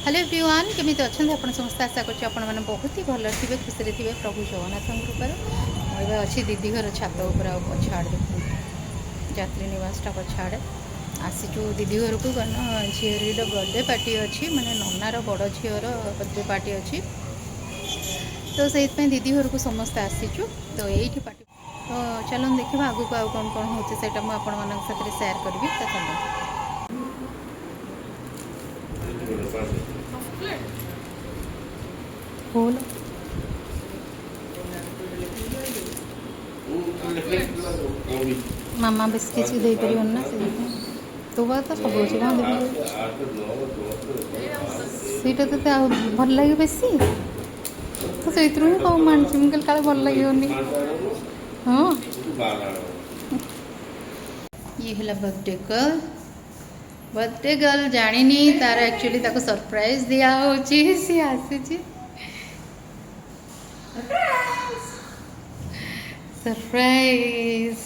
Hello everyone केमी अच्छा आप समस्त आशा कर बहुत ही भल थे खुशी थे प्रभु जगन्नाथ कृपार मुझे अच्छी दीदी घर छात उपर पछाड़ देख यात्री निवासटा पछाड़े आसीचु दीदी घर को कारण झीर बर्थडे पार्टी अच्छी माने ननार बड़ झीर बर्थडे पार्टी अच्छी तो से दीदी घर को समस्ते आसीचु तो यही पार्टी तो चलो देखा आगू को आउ कौन कौन होता है मुझे सेयार करी तो चलो फूल मामा बेस किसी दे पार ना तो बात तो सब अच्छे कौन देवी सीटा तो भल लगे बेस तो से कौन मानसी मुझे काले भल लगे हाँ ये है बर्थडे गर्ल जानी तार एक्चुअली ताको सरप्राइज दिया सी आसी सरप्राइज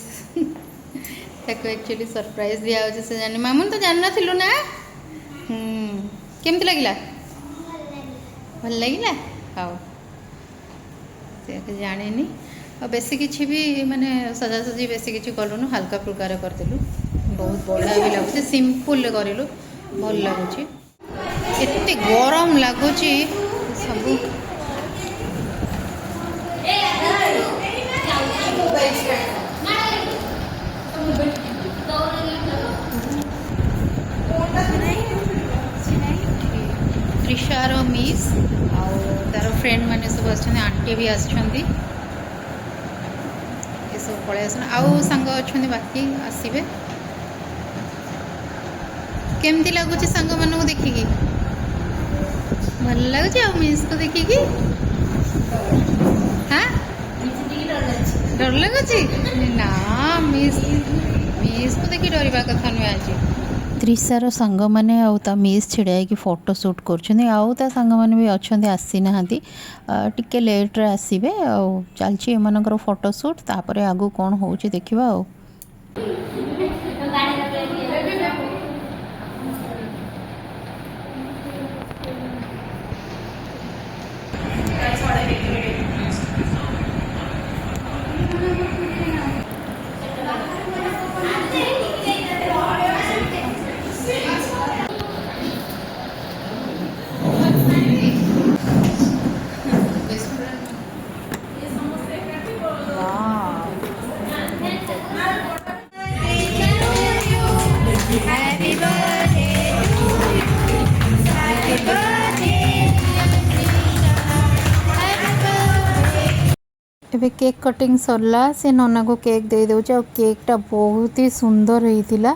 ताको एक्चुअली सरप्राइज दिया से जानी मामून तो जान नथिलु ना केमती लगिला भल लगिला हाँ से जानी और बेसी किसी भी माने सजासजी बेसी किसी कलुनु हल्का फुल्का करदेलु बहुत बढ़िया भी लगुच सिंपल करूँ भल लगुच एत गरम लगुच सब त्रिशार मिस आर फ्रेंड मैंने सब आंटी भी आसछंती सब पलि आस आउ सांग अच्छा बाकी आसबे केमती लगुच सांग मानू देखिकी भल लगुच आ मिस को देखिकी हाँ डर लगुच ना मिस मिस को देखी डरवा कथा नुहे आज त्रिशार सांग मैंने आउ मिस छिड़ा कि फोटो शूट कर सांग मैंने भी अच्छा आसी ना टिके लेट्रे आसबे चलती एम फोटो शूट तापर आगू कौन हो देखा आ एबे केक कटिंग सरला से नना को केक दे दउछ और केकटा बहुत ही सुंदर होइतिला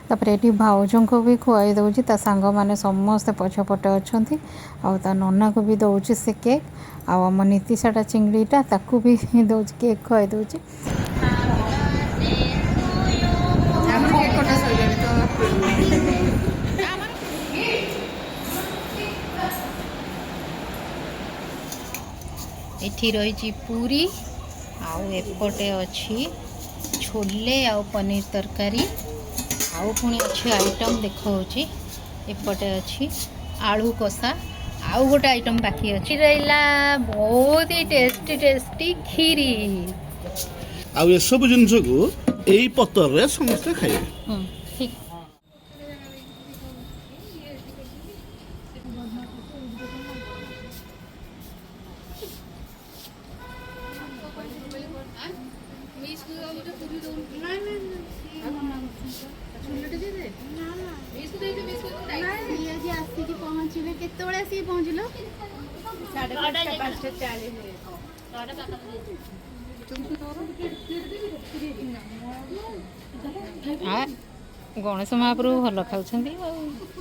तापर एटी भाउजों को भी खुआई दउछ ता सांग माने समस्त पछपटे अछंती आ ता नना को भी दउछ से केक आ हम नीतिशाटा चिंगड़ीटा ताकू भी दउछ केक खुआई दउछ एठी रही पूरी आउ एपटे अच्छी छोले आउ पनीर तरकारी आउ पुणी अच्छी आइटम देखा एपटे अच्छी आलू कषा आउ गोटे आइटम बाकी अच्छी रहा बहुत ही टेस्टी टेस्टी खीरी आउ ये सब जिनस को एई पतर रे समस्त खाइबे ठीक गणेश महाप्रभु भल खाऊँ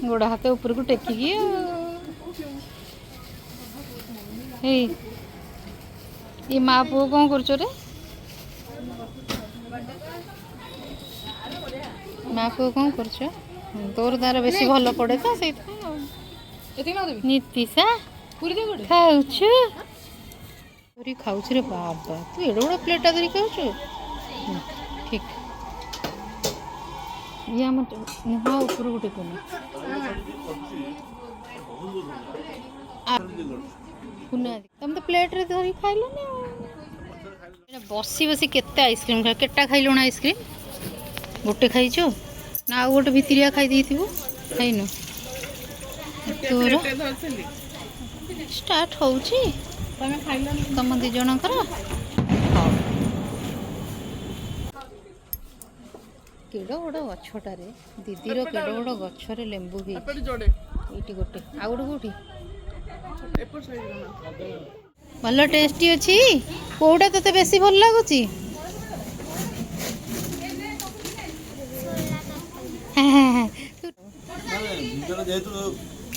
गोड़ हाथ ऊपर को टेकिकी ये माँ पुओ कौन कर माँ पुओ कौन कर तोर तार बेस भल पड़े तो से नीतिशा खाऊ खाऊ रे बाबा तू एड बड़ा प्लेटा धरी खाऊ ठीक ये मुँह ऊपर गोटे तुम तो प्लेट रे धरी खाइलनी बसी बसी केते आइसक्रीम खा केटा खाइलुण आइसक्रीम गोटे खाइचो ना आउ गोटे भितरिया खाई देइथिबो खाइनु तोर स्टार्ट होउची ତମେ ଖାଇଲନି तम दी जनकर केड़ बड़ गछटारे दीदीर केड़ बड़ गछरे लेंबू भी ଏପଟେ ଯୋଡ଼େ ଏଇଠି ଗୋଟେ ଆଉ ଗୋଟେ କୋଉଠି ଏପଟ ସାଇଡ୍ ଭଲ ଟେଷ୍ଟି ଅଛି କୋଉଟା ତତେ ବେଶୀ ଭଲ ଲାଗୁଛି ଯେହେତୁ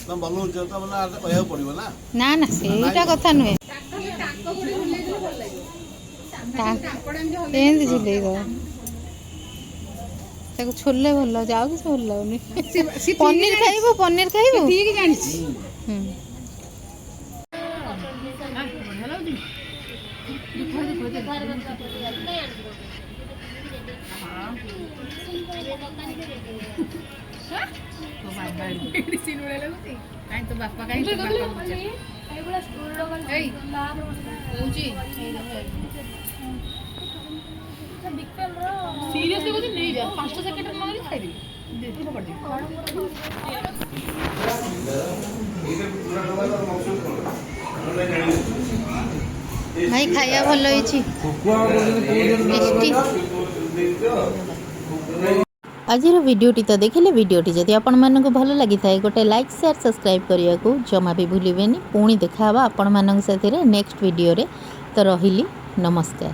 ତମେ ବନଉଛ ତ କହିବାକୁ ପଡିବ ନା। ନା ନା ସେଇଟା କଥା ନୁହେଁ ଏମିତି ଝୁଲେଇ ଦବ ତାକୁ ଛୋଲେ ଭଲ ଲାଗୁଛି ଆଉ କିଛି ଭଲ ଲାଗୁନି ପନିର ଖାଇବୁ ଠିକ ଜାଣିଛି ହୁଁ ମେଡିସିନ ଭଳିଆ ଲାଗୁଛି କାଇଁ ତୋ ବାପା କାଇଁ ତୋ ବାପା କହୁଛି ସିରିୟସଲି କହୁଛି ନେଇଯା 5 ସେକେଣ୍ଡ ନହେଲେ ଖାଇଦେବି ଭାଇ ଖାଇବା ଭଲ ହେଇଛି ଟେଷ୍ଟି आजिर वीडियोटी तो देखिले वीडियोटी जदि आपण मानक भल लगी थाए गोटे लाइक शेयर सब्सक्राइब करिया को जमा भी भूलिबेनी पुणी देखा आपण मानक साथी रे नेक्स्ट वीडियो रे तो रहिली नमस्कार।